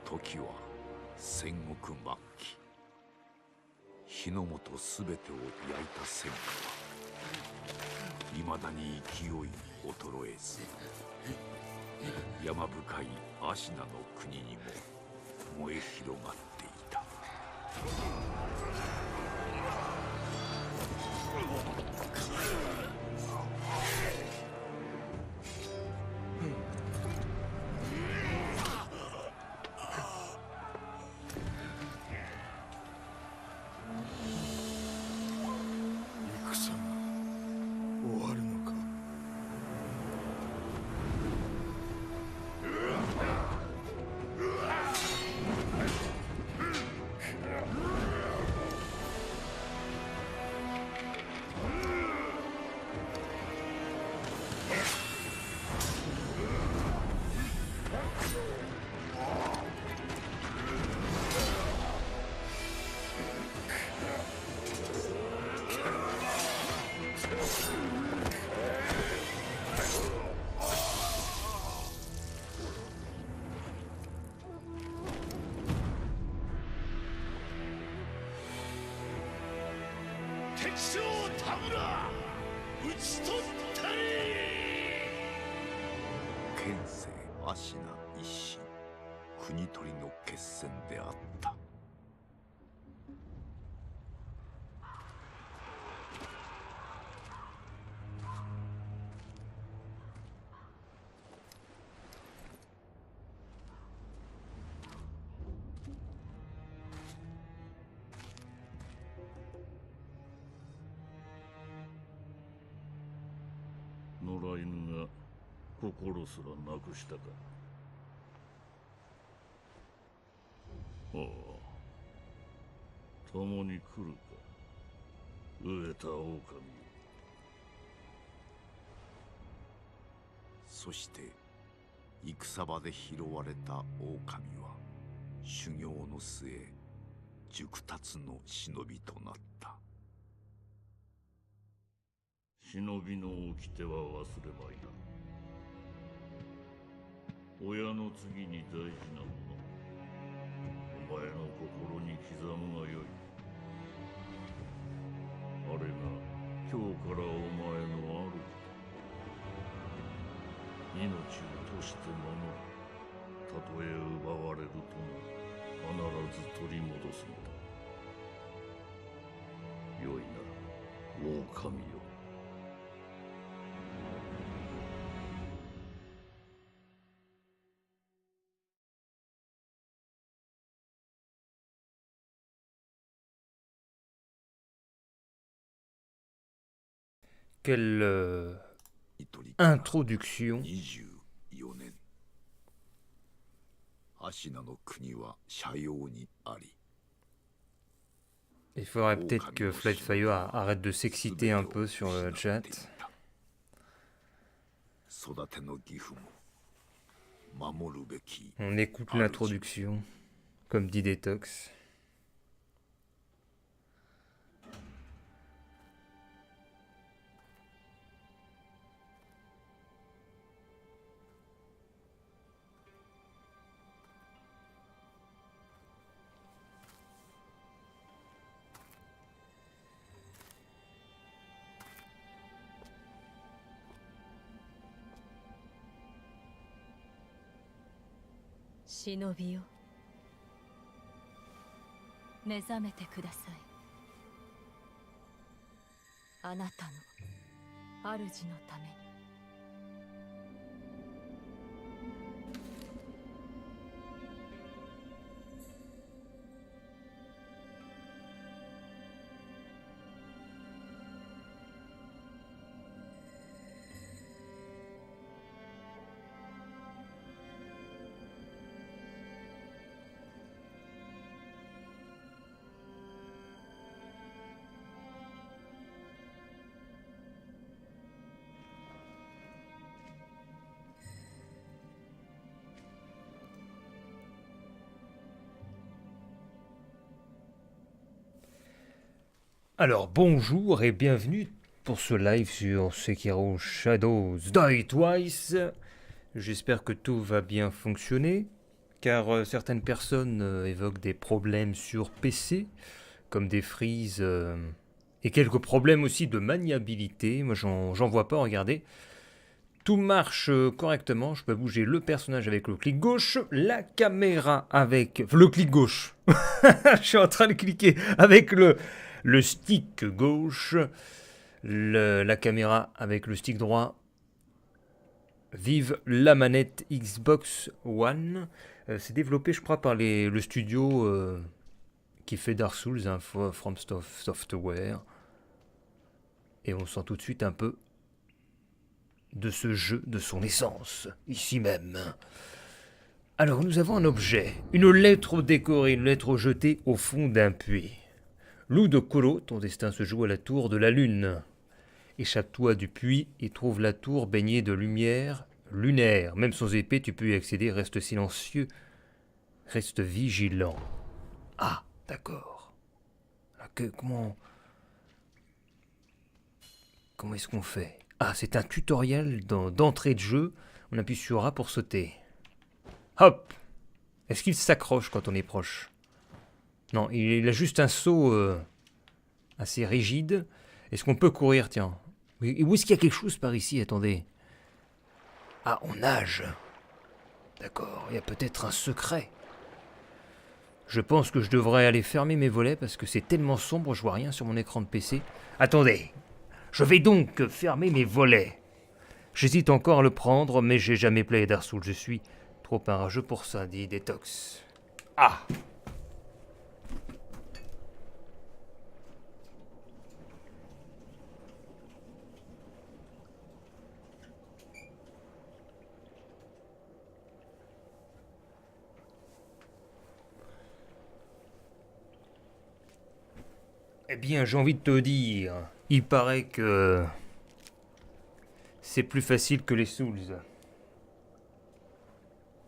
時は戦国末期。日の本すべてを焼いた戦火はいまだに勢い衰えず、山深いアシナの国にも燃え広がっていた。戦が終わるのか。敵将田村討ち取ったり。剣聖アシナ一心、国取りの決戦であった。野良犬が心すらなくしたか。ああ、共に来るか、飢えた狼よ。そして戦場で拾われた狼は修行の末熟達の忍びとなった。忍びの掟は忘れまいな。親の次に大事なもの、お前の心に刻むがよい。あれが今日からお前の主だ。命を賭して守る。たとえ奪われるとも必ず取り戻すのだ。よいな、狼よ。Quelle 取りから introduction. 24年、アシナの国は斜陽にあり。 Il faudrait peut-être que Flightfire arrête de s'exciter un peu sur le chat. 育ての義父も守るべき On écoute l'introduction, comme dit Detox. « 忍びよ、目覚めてください。あなたの主のために。Alors bonjour et bienvenue pour ce live sur Sekiro Shadows Die Twice. J'espère que tout va bien fonctionner, car certaines personnes évoquent des problèmes sur PC, comme des freezes et quelques problèmes aussi de maniabilité. Moi, j'en vois pas, regardez. Tout marche correctement, je peux bouger le personnage avec le clic gauche, la caméra avec... le clic gauche. Je suis en train de cliquer avec le stick gauche, la caméra avec le stick droit. Vive la manette Xbox One. C'est développé, je crois, par le studio qui fait Dark Souls, hein, From Software. Et on sent tout de suite un peu de ce jeu, de son essence, ici même. Alors, nous avons un objet, une lettre décorée, une lettre jetée au fond d'un puits. Loup de Koro, ton destin se joue à la tour de la lune. Échappe-toi du puits et trouve la tour baignée de lumière lunaire. Même sans épée, tu peux y accéder, reste silencieux, reste vigilant. Ah, d'accord. Comment est-ce qu'on fait? Ah, c'est un tutoriel d'entrée de jeu. On appuie sur A pour sauter. Hop! Est-ce qu'il s'accroche quand on est proche? Non, il a juste un saut assez rigide. Est-ce qu'on peut courir? Tiens. Où est-ce qu'il y a quelque chose par ici? Attendez. Ah, on nage. D'accord, il y a peut-être un secret. Je pense que je devrais aller fermer mes volets parce que c'est tellement sombre, je vois rien sur mon écran de PC. Attendez. Je vais donc fermer mes volets. J'hésite encore à le prendre, mais j'ai jamais playé Dark Souls. Je suis trop enrageux pour ça, dit Detox. Ah! Eh bien, j'ai envie de te dire, il paraît que c'est plus facile que les Souls.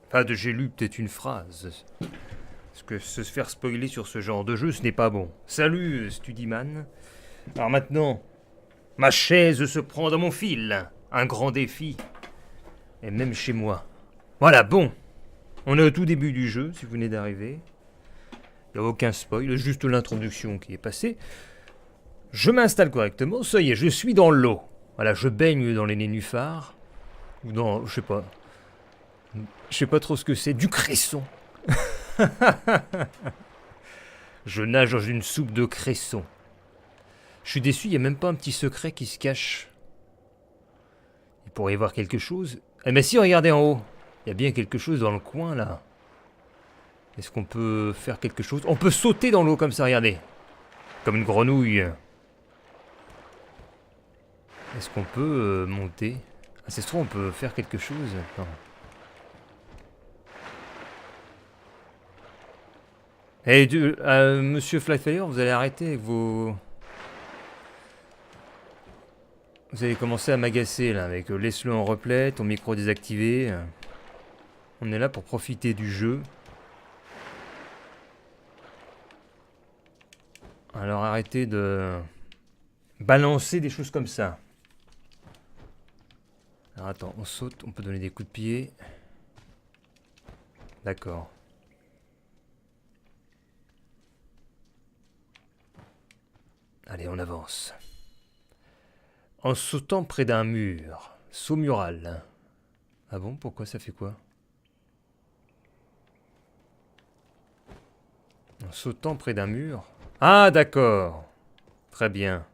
Enfin, j'ai lu peut-être une phrase. Parce que se faire spoiler sur ce genre de jeu, ce n'est pas bon. Salut, Studyman. Alors maintenant, ma chaise se prend dans mon fil. Un grand défi. Et même chez moi. Voilà, bon. On est au tout début du jeu, si vous venez d'arriver. Il n'y a aucun spoil, juste l'introduction qui est passée. Je m'installe correctement, ça y est, je suis dans l'eau. Voilà, je baigne dans les nénuphars. Ou dans, je sais pas trop ce que c'est, du cresson. Je nage dans une soupe de cresson. Je suis déçu, il n'y a même pas un petit secret qui se cache. Il pourrait y avoir quelque chose. Eh mais si, regardez en haut. Il y a bien quelque chose dans le coin, là. Est-ce qu'on peut faire quelque chose? On peut sauter dans l'eau comme ça, regardez. Comme une grenouille. Est-ce qu'on peut monter? Ah, c'est trop, on peut faire quelque chose. Attends. Eh, monsieur Flyfire, vous allez arrêter avec vos... Vous allez commencer à m'agacer, là, avec laisse-le en replay, ton micro désactivé. On est là pour profiter du jeu. Alors arrêtez de balancer des choses comme ça. Alors attends, on saute, on peut donner des coups de pied. D'accord. Allez, on avance. En sautant près d'un mur. Saut mural. Ah bon, pourquoi ça fait quoi? En sautant près d'un mur. Ah, d'accord. Très bien.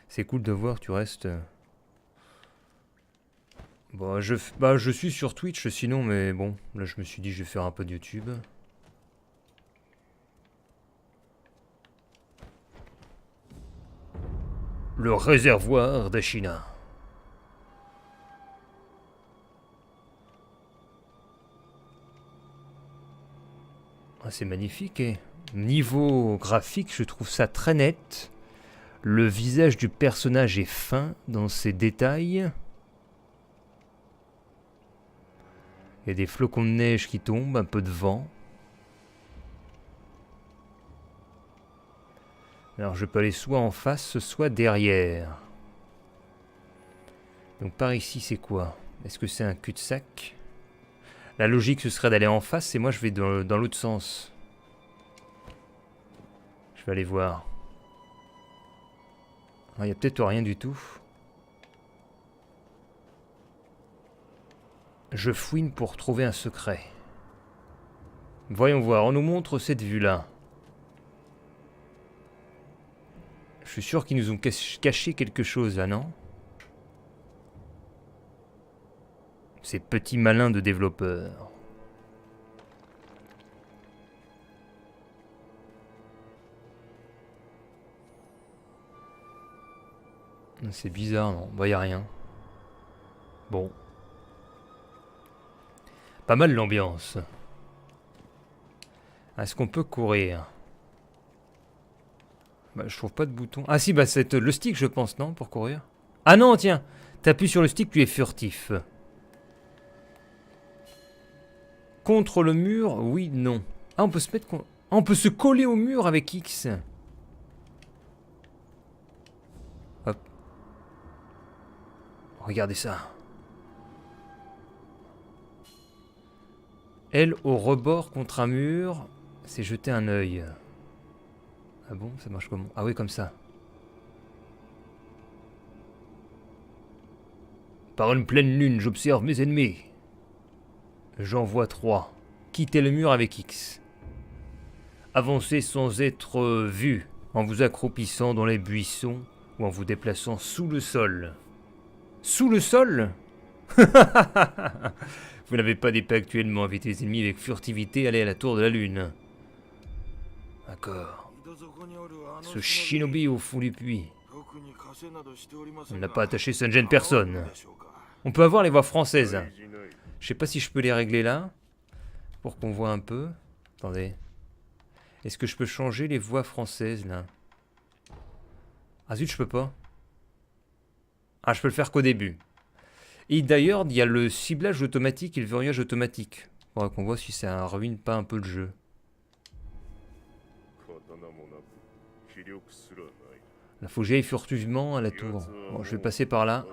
C'est cool de voir, tu restes... Bon, je suis sur Twitch sinon, mais bon, là je me suis dit je vais faire un peu de YouTube. Le réservoir d'Ashina. Ah, c'est magnifique, hein. Niveau graphique, je trouve ça très net. Le visage du personnage est fin dans ses détails. Il y a des flocons de neige qui tombent, un peu de vent. Alors je peux aller soit en face, soit derrière. Donc par ici c'est quoi? Est-ce que c'est un cul-de-sac? La logique, ce serait d'aller en face, et moi, je vais dans l'autre sens. Je vais aller voir. Il n'y a peut-être rien du tout. Je fouine pour trouver un secret. Voyons voir, on nous montre cette vue-là. Je suis sûr qu'ils nous ont caché quelque chose là, non? Ces petits malins de développeurs. C'est bizarre, non? Bah, y a rien. Bon. Pas mal l'ambiance. Est-ce qu'on peut courir? Bah, je trouve pas de bouton. Ah si, bah c'est le stick, je pense, non? Pour courir. Ah non, tiens! T'appuies sur le stick, tu es furtif. Contre le mur? Oui, non. Ah, on peut se mettre... Ah, on peut se coller au mur avec X. Hop. Regardez ça. Elle au rebord contre un mur, c'est jeter un œil. Ah bon, ça marche comment? Ah oui, comme ça. Par une pleine lune, j'observe mes ennemis. J'en vois 3. Quittez le mur avec X. Avancez sans être vu, en vous accroupissant dans les buissons ou en vous déplaçant sous le sol. Sous le sol? Vous n'avez pas d'épée actuellement, évitez les ennemis avec furtivité, allez à la tour de la lune. D'accord. Ce shinobi au fond du puits. On n'a pas attaché, ça ne gêne personne. On peut avoir les voix françaises. Je sais pas si je peux les régler là. Pour qu'on voit un peu. Attendez. Est-ce que je peux changer les voix françaises là? Ah zut, je peux pas. Ah, je peux le faire qu'au début. Et d'ailleurs, il y a le ciblage automatique et le verrouillage automatique. Faudra qu'on voit si ça ruine pas un peu le jeu. Là, faut que j'aille furtivement à la tour. Bon, je vais passer par là.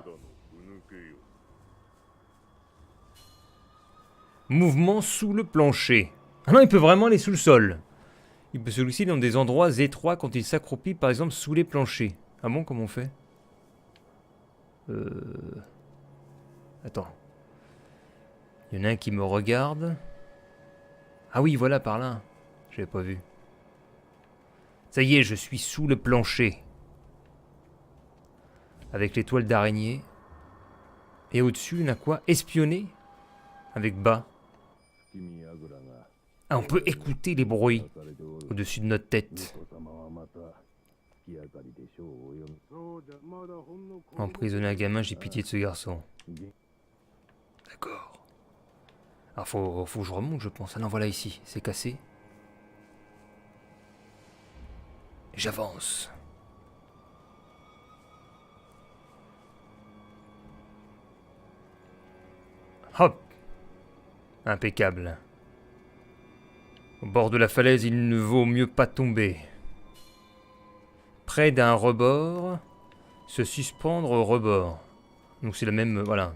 Mouvement sous le plancher. Ah non, il peut vraiment aller sous le sol. Il peut se glisser dans des endroits étroits quand il s'accroupit, par exemple, sous les planchers. Ah bon, comment on fait? Attends. Il y en a un qui me regarde. Ah oui, voilà, par là. J'avais pas vu. Ça y est, je suis sous le plancher. Avec l'étoile d'araignée. Et au-dessus, on a quoi? Espionner? Avec bas. Ah, on peut écouter les bruits au-dessus de notre tête. Emprisonner un gamin, j'ai pitié de ce garçon. D'accord. Alors faut que je remonte, je pense. Ah non, voilà ici, c'est cassé. J'avance. Hop. Impeccable. Au bord de la falaise, il ne vaut mieux pas tomber. Près d'un rebord, se suspendre au rebord. Donc c'est la même, voilà.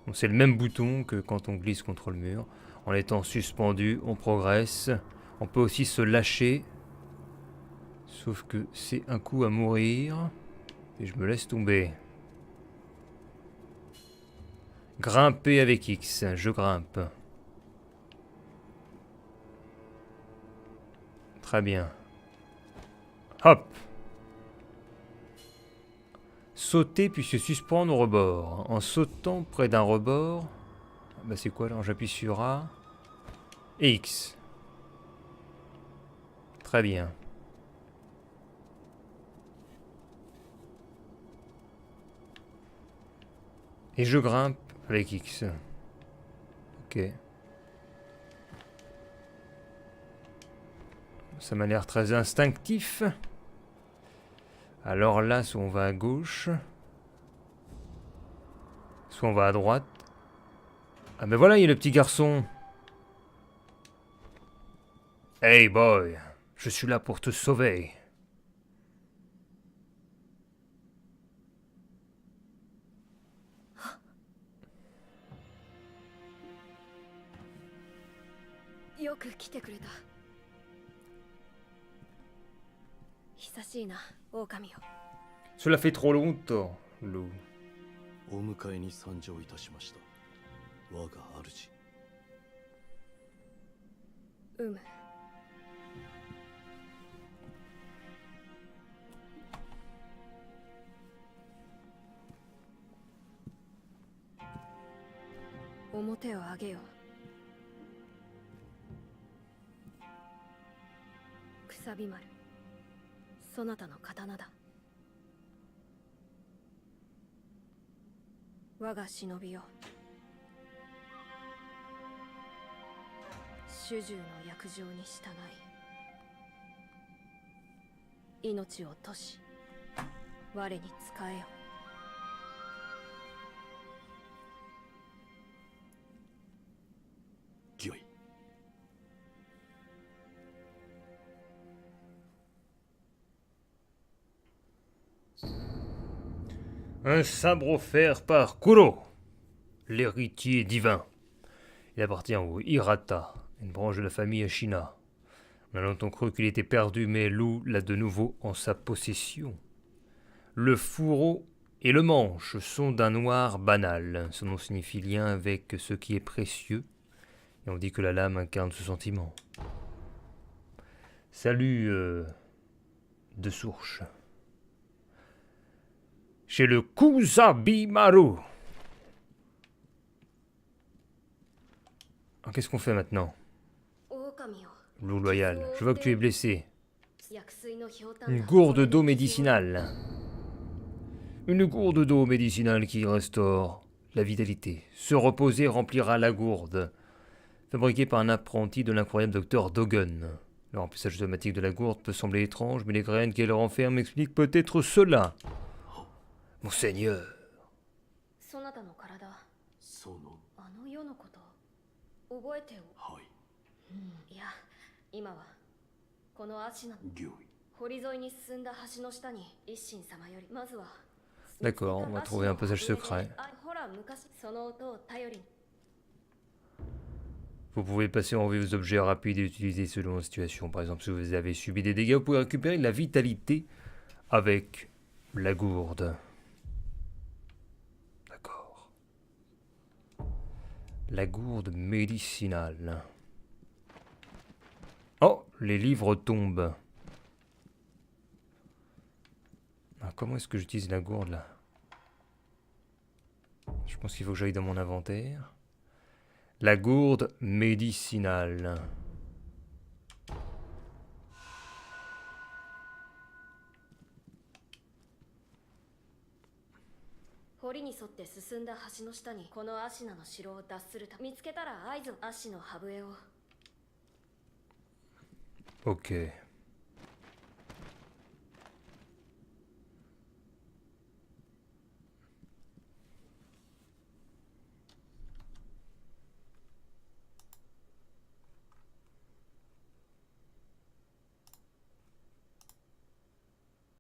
Donc c'est le même bouton que quand on glisse contre le mur. En étant suspendu, on progresse. On peut aussi se lâcher. Sauf que c'est un coup à mourir. Et je me laisse tomber. Grimper avec X. Je grimpe. Très bien. Hop. Sauter puis se suspendre au rebord. En sautant près d'un rebord. Bah c'est quoi là? J'appuie sur A. Et X. Très bien. Et je grimpe avec X. Ok. Ça m'a l'air très instinctif. Alors là, soit on va à gauche. Soit on va à droite. Ah ben voilà, il y a le petit garçon. Hey boy, je suis là pour te sauver. よく来てくれた。久しいな、狼よ。Cela fait trop longtemps, Lou. お迎えに参上いたしました。我が主。うむ。表を上げよ。くさび丸、そなたの刀だ。我が忍びよ。主従の約定に従い、命を賭し、我に仕えよ。御意。Un sabre offert par Kuro, l'héritier divin. Il appartient au Hirata, une branche de la famille Ashina. On a longtemps cru qu'il était perdu, mais Lou l'a de nouveau en sa possession. Le fourreau et le manche sont d'un noir banal. Son nom signifie lien avec ce qui est précieux. Et on dit que la lame incarne ce sentiment. Salut, de Sourche. Chez le Kusabimaru. Alors, qu'est-ce qu'on fait maintenant? Loup loyal, je vois que tu es blessé. Une gourde d'eau médicinale. Une gourde d'eau médicinale qui restaure la vitalité. Se reposer remplira la gourde. Fabriquée par un apprenti de l'incroyable docteur Dogen. Le remplissage automatique de la gourde peut sembler étrange, mais les graines qu'elle renferme expliquent peut-être cela. Monseigneur. そなたの体、その。あの世のこと覚えてお。はい。いや、今はこの足の御意。堀沿いに進んだ橋の下に一心様よりまずは。D'accord, on va trouver un passage secret. ほら昔その音を頼りに。Vous pouvez passer en revue vos objets rapides et utiliser selon la situation. Par exemple, si vous avez subi des dégâts, vous pouvez récupérer de la vitalité avec la gourde. D'accord. La gourde médicinale. Oh, les livres tombent. Alors, comment est-ce que j'utilise la gourde là? Je pense qu'il faut que j'aille dans mon inventaire. La gourde médicinale. Ok.